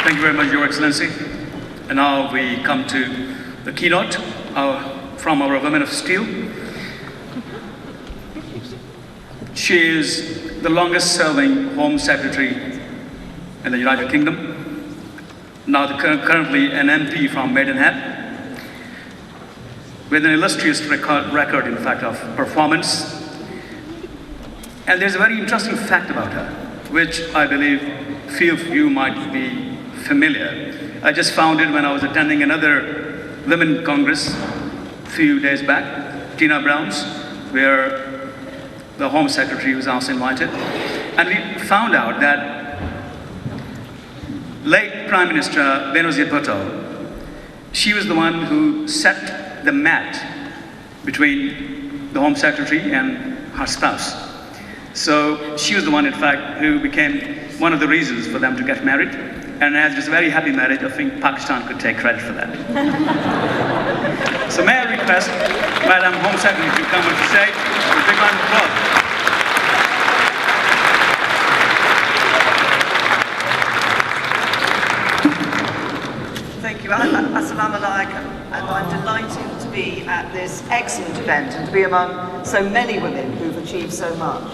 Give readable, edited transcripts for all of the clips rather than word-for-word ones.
Thank you very much, Your Excellency. And now we come to the keynote from our Women of Steel. She is the longest-serving Home Secretary in the United Kingdom, now currently an MP from Maidenhead, with an illustrious record, in fact, of performance. And there's a very interesting fact about her, which I believe few of you might be familiar. I just found it when I was attending another Women Congress a few days back, Tina Brown's, where the Home Secretary was also invited. And we found out that late Prime Minister Benazir Bhutto, she was the one who set the mat between the Home Secretary and her spouse. So she was the one, in fact, who became one of the reasons for them to get married. And as it's a very happy marriage, I think Pakistan could take credit for that. So may I request Madam Home Secretary to come on the stage with a big round of applause. Thank you. Assalamu alaikum. And I'm delighted to be at this excellent event and to be among so many women who've achieved so much.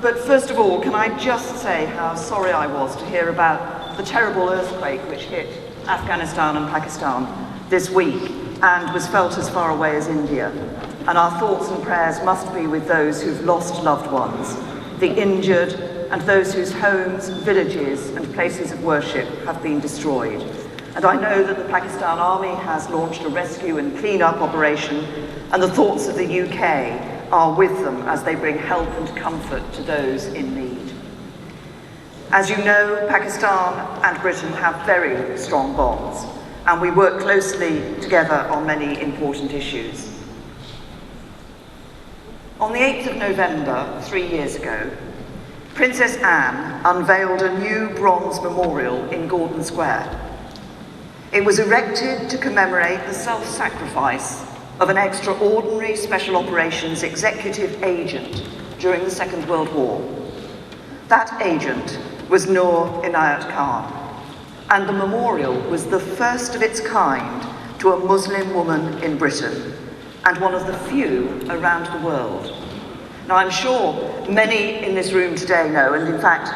But first of all, can I just say how sorry I was to hear about the terrible earthquake which hit Afghanistan and Pakistan this week and was felt as far away as India. And our thoughts and prayers must be with those who've lost loved ones, the injured, and those whose homes, villages, and places of worship have been destroyed. And I know that the Pakistan Army has launched a rescue and clean-up operation, and the thoughts of the UK are with them as they bring help and comfort to those in need. As you know, Pakistan and Britain have very strong bonds, and we work closely together on many important issues. On the 8th of November, 3 years ago, Princess Anne unveiled a new bronze memorial in Gordon Square. It was erected to commemorate the self-sacrifice of an extraordinary special operations executive agent during the Second World War. That agent was Noor Inayat Khan, and the memorial was the first of its kind to a Muslim woman in Britain, and one of the few around the world. Now, I'm sure many in this room today know, and in fact,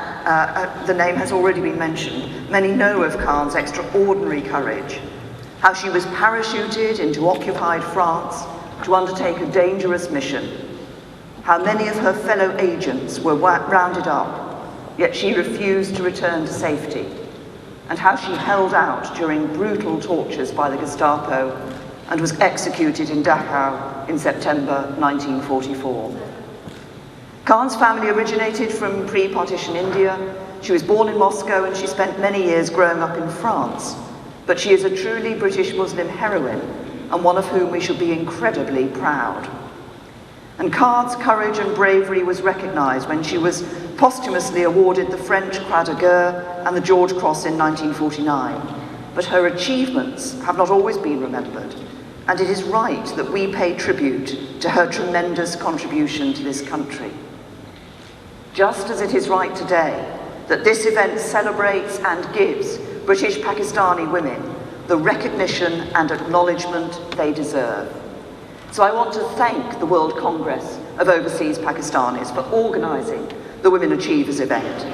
the name has already been mentioned, many know of Khan's extraordinary courage, how she was parachuted into occupied France to undertake a dangerous mission, how many of her fellow agents were rounded up, yet she refused to return to safety, and how she held out during brutal tortures by the Gestapo and was executed in Dachau in September 1944. Khan's family originated from pre-partition India. She was born in Moscow and she spent many years growing up in France. But she is a truly British Muslim heroine and one of whom we should be incredibly proud. And Khan's courage and bravery was recognised when she was posthumously awarded the French Croix de Guerre and the George Cross in 1949. But her achievements have not always been remembered, and it is right that we pay tribute to her tremendous contribution to this country. Just as it is right today that this event celebrates and gives British Pakistani women the recognition and acknowledgement they deserve. So I want to thank the World Congress of Overseas Pakistanis for organising the Women Achievers event.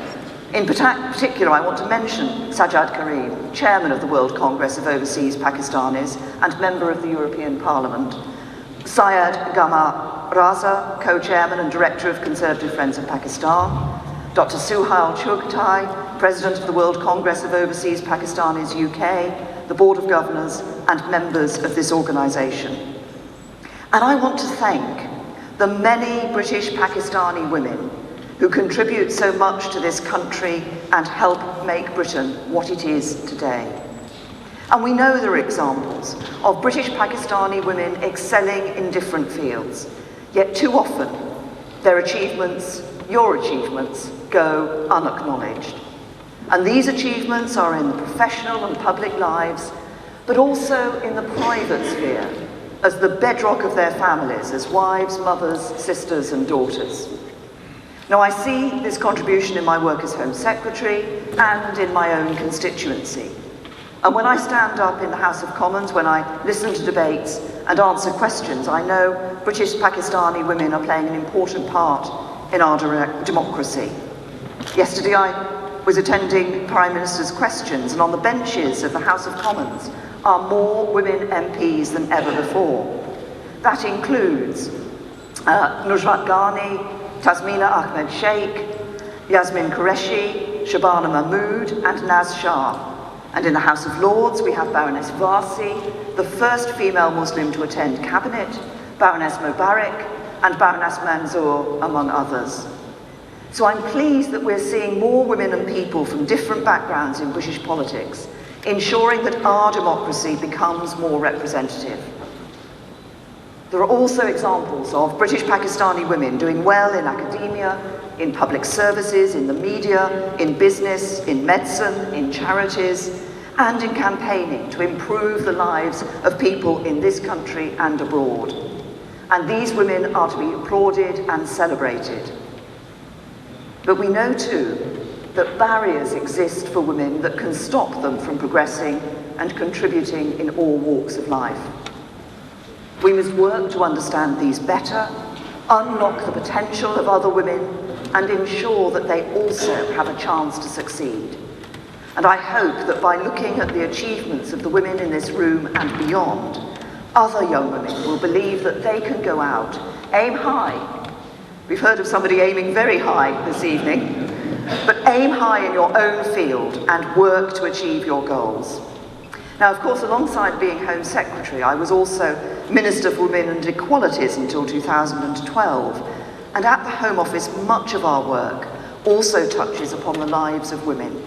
In particular, I want to mention Sajjad Karim, Chairman of the World Congress of Overseas Pakistanis and Member of the European Parliament, Syed Gama Raza, Co-Chairman and Director of Conservative Friends of Pakistan, Dr. Suhail Chugtai, President of the World Congress of Overseas Pakistanis UK, the Board of Governors and members of this organisation. And I want to thank the many British Pakistani women who contribute so much to this country and help make Britain what it is today. And we know there are examples of British Pakistani women excelling in different fields, yet too often their achievements, your achievements, go unacknowledged. And these achievements are in the professional and public lives, but also in the private sphere, as the bedrock of their families, as wives, mothers, sisters and daughters. Now, I see this contribution in my work as Home Secretary and in my own constituency. And when I stand up in the House of Commons, when I listen to debates and answer questions, I know British Pakistani women are playing an important part in our democracy. Yesterday I was attending Prime Minister's questions, and on the benches of the House of Commons are more women MPs than ever before. That includes Nusrat Ghani, Tasmina Ahmed Sheikh, Yasmin Qureshi, Shabana Mahmood and Naz Shah. And in the House of Lords we have Baroness Varsi, the first female Muslim to attend Cabinet, Baroness Mubarak and Baroness Manzoor, among others. So I'm pleased that we're seeing more women and people from different backgrounds in British politics, ensuring that our democracy becomes more representative. There are also examples of British Pakistani women doing well in academia, in public services, in the media, in business, in medicine, in charities, and in campaigning to improve the lives of people in this country and abroad. And these women are to be applauded and celebrated. But we know too that barriers exist for women that can stop them from progressing and contributing in all walks of life. We must work to understand these better, unlock the potential of other women, and ensure that they also have a chance to succeed. And I hope that by looking at the achievements of the women in this room and beyond, other young women will believe that they can go out, aim high. We've heard of somebody aiming very high this evening, but aim high in your own field and work to achieve your goals. Now, of course, alongside being Home Secretary, I was also Minister for Women and Equalities until 2012. And at the Home Office, much of our work also touches upon the lives of women.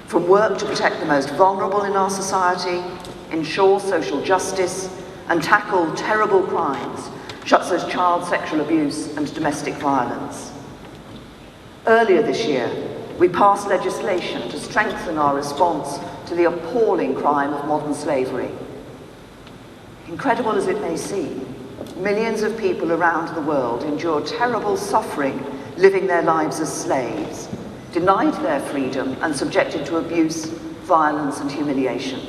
From work to protect the most vulnerable in our society, ensure social justice, and tackle terrible crimes, such as child sexual abuse and domestic violence. Earlier this year, we passed legislation to strengthen our response to the appalling crime of modern slavery. Incredible as it may seem, millions of people around the world endure terrible suffering living their lives as slaves, denied their freedom and subjected to abuse, violence and humiliation.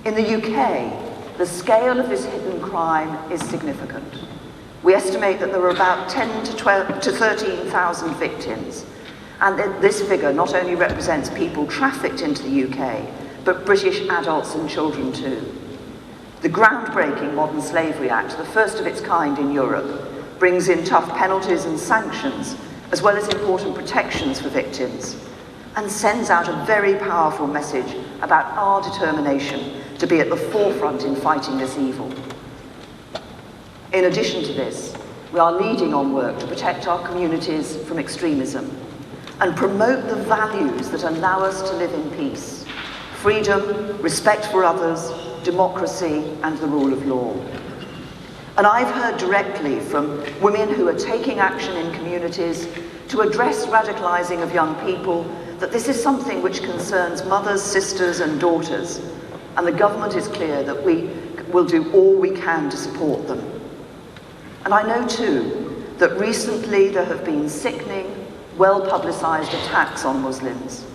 In the UK, the scale of this hidden crime is significant. We estimate that there are about 10 to 13,000 victims, and this figure not only represents people trafficked into the UK, but British adults and children too. The groundbreaking Modern Slavery Act, the first of its kind in Europe, brings in tough penalties and sanctions, as well as important protections for victims, and sends out a very powerful message about our determination to be at the forefront in fighting this evil. In addition to this, we are leading on work to protect our communities from extremism and promote the values that allow us to live in peace: freedom, respect for others, democracy, and the rule of law. And I've heard directly from women who are taking action in communities to address radicalizing of young people that this is something which concerns mothers, sisters, and daughters, and the government is clear that we will do all we can to support them. And I know too that recently there have been sickening, well-publicized attacks on Muslims,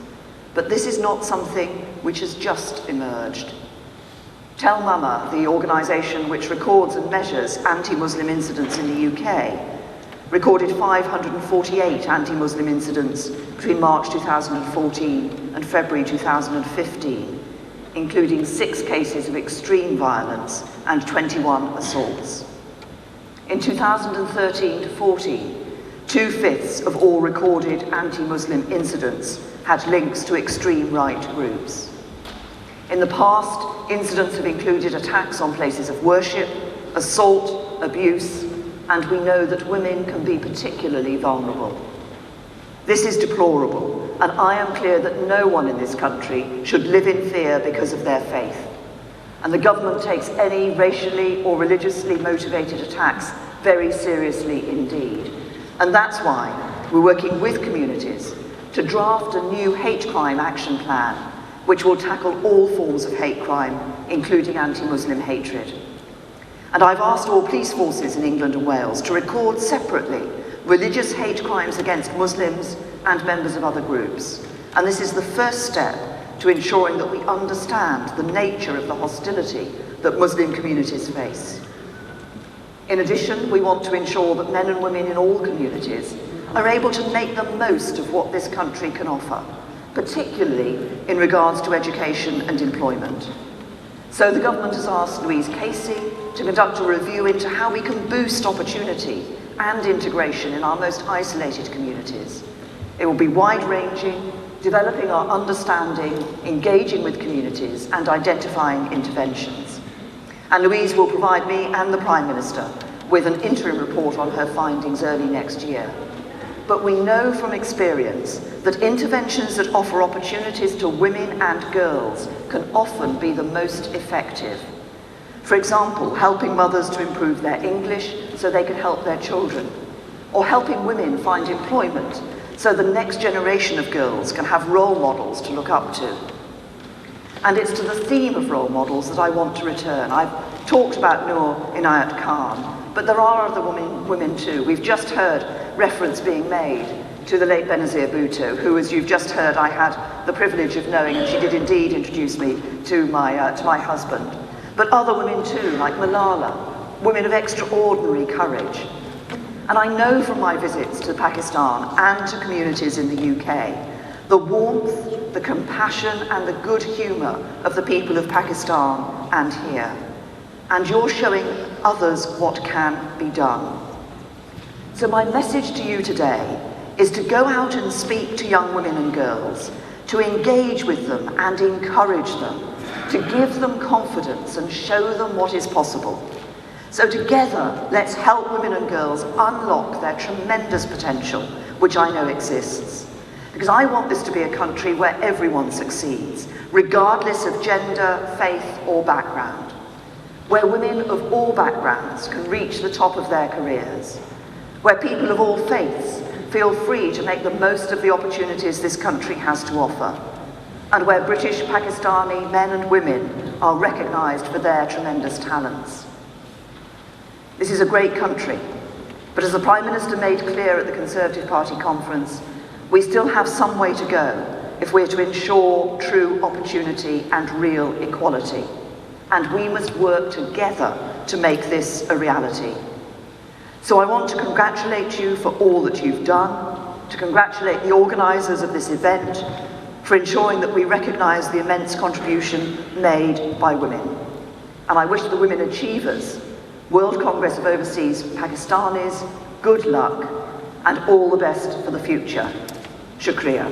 but this is not something which has just emerged. Tell Mama, the organisation which records and measures anti-Muslim incidents in the UK, recorded 548 anti-Muslim incidents between March 2014 and February 2015, including 6 cases of extreme violence and 21 assaults. In 2013 to 14, 2/5 of all recorded anti-Muslim incidents had links to extreme right groups. In the past, incidents have included attacks on places of worship, assault, abuse, and we know that women can be particularly vulnerable. This is deplorable, and I am clear that no one in this country should live in fear because of their faith. And the government takes any racially or religiously motivated attacks very seriously indeed. And that's why we're working with communities to draft a new hate crime action plan, which will tackle all forms of hate crime, including anti-Muslim hatred. And I've asked all police forces in England and Wales to record separately religious hate crimes against Muslims and members of other groups. And this is the first step to ensuring that we understand the nature of the hostility that Muslim communities face. In addition, we want to ensure that men and women in all communities are able to make the most of what this country can offer, particularly in regards to education and employment. So the government has asked Louise Casey to conduct a review into how we can boost opportunity and integration in our most isolated communities. It will be wide-ranging, developing our understanding, engaging with communities, and identifying interventions. And Louise will provide me and the Prime Minister with an interim report on her findings early next year. But we know from experience that interventions that offer opportunities to women and girls can often be the most effective. For example, helping mothers to improve their English so they can help their children, or helping women find employment so the next generation of girls can have role models to look up to. And it's to the theme of role models that I want to return. I've talked about Noor Inayat Khan, but there are other women too. We've just heard reference being made to the late Benazir Bhutto, who, as you've just heard, I had the privilege of knowing, and she did indeed introduce me to my husband. But other women too, like Malala, women of extraordinary courage. And I know from my visits to Pakistan and to communities in the UK, the warmth, the compassion and the good humour of the people of Pakistan and here. And you're showing others what can be done. So my message to you today is to go out and speak to young women and girls, to engage with them and encourage them, to give them confidence and show them what is possible. So together, let's help women and girls unlock their tremendous potential, which I know exists. Because I want this to be a country where everyone succeeds, regardless of gender, faith, or background. Where women of all backgrounds can reach the top of their careers. Where people of all faiths feel free to make the most of the opportunities this country has to offer. And where British, Pakistani men and women are recognised for their tremendous talents. This is a great country, but as the Prime Minister made clear at the Conservative Party conference, we still have some way to go if we're to ensure true opportunity and real equality. And we must work together to make this a reality. So I want to congratulate you for all that you've done, to congratulate the organisers of this event, for ensuring that we recognise the immense contribution made by women. And I wish the women achievers, World Congress of Overseas Pakistanis, good luck and all the best for the future. Shukriya.